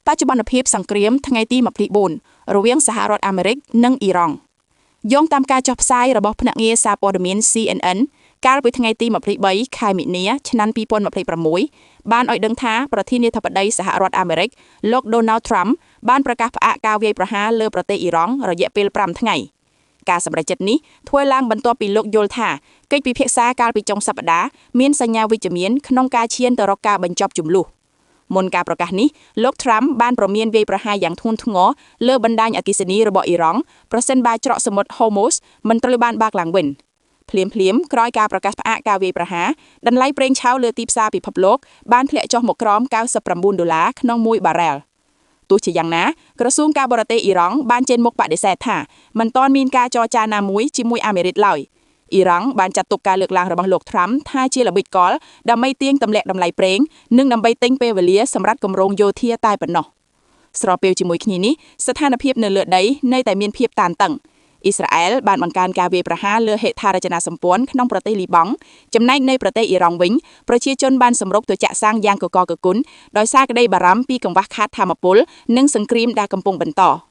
បច្ចុប្បន្នភាពសង្គ្រាមថ្ងៃទី24រវាងសហរដ្ឋអាមេរិកនិងអ៊ីរ៉ង់យោងតាមការចុះផ្សាយរបស់ភ្នាក់ងារសារព័ត៌មាន CNN កាលពីថ្ងៃទី23ខែមិនិនាឆ្នាំ2026បានឲ្យដឹងថាប្រធានាធិបតីសហរដ្ឋអាមេរិកលោក Donald Trump បានប្រកាសផ្អាកការវាយប្រហារលើប្រទេសអ៊ីរ៉ង់រយៈពេល5ថ្ងៃការសម្រេចចិត្តនេះធ្វើឡើងបន្ទាប់ពីលោកយល់ថាកិច្ចពិភាក្សាកាលពីចុងសប្តាហ៍មានសញ្ញាវិជ្ជមានក្នុងការឈានទៅរកការបញ្ចប់ជម្លោះមុនការប្រកាសនេះលោក Trump បានប្រមានវាយប្រហារយ៉ាងធ្ងន់ធ្ងរលើបណ្ដាញអគ្គិសនីរបស់អ៊ីរ៉ង់ប្រសិនបើច្រកសមុទ្រ Hormuz មិនត្រូវបានបើកឡើងវិញភ្លាមក្រោយការប្រកាសផ្អាកការវាយប្រហារតម្លៃប្រេងឆៅលើទីផ្សារពិភពលោកបានធ្លាក់ចុះមកក្រោម$99ក្នុង1បារ៉ែលទោះជាយ៉ាងណាក្រសួងការបរទេសអ៊ីរ៉ង់បានចេញមុខបដិសេធថាមិនទាន់មានការចរចាណាមួយជាមួយអាមេរិកឡើយអ៊ីរ៉ង់បានចាត់ទុកការលើកឡើងរបស់លោក Trump ថាជាល្បិចកលដើម្បីទាញទម្លាក់តម្លៃប្រេងនិងដើម្បីទិញពេលវេលាសម្រាប់គម្រោងយោធាតែប៉ុណ្ណោះស្របពេលជាមួយគ្នានេះស្ថានភាពនៅលើដីនៅតែមានភាពតានតឹងអ៊ីស្រាអែលបានបង្កើនការវាយប្រហារលើហេដ្ឋារចនាសម្ព័ន្ធក្នុងប្រទេសលីបង់ចំណែកនៅប្រទេសអ៊ីរ៉ង់វិញប្រជាជនបានសម្រុកទៅចាក់សាំងយ៉ាងកកកគុណដោយសារក្តីបារម្ភពីកង្វះខាតថាមពលនិងសង្គ្រាមដែលកំពុងបន្ត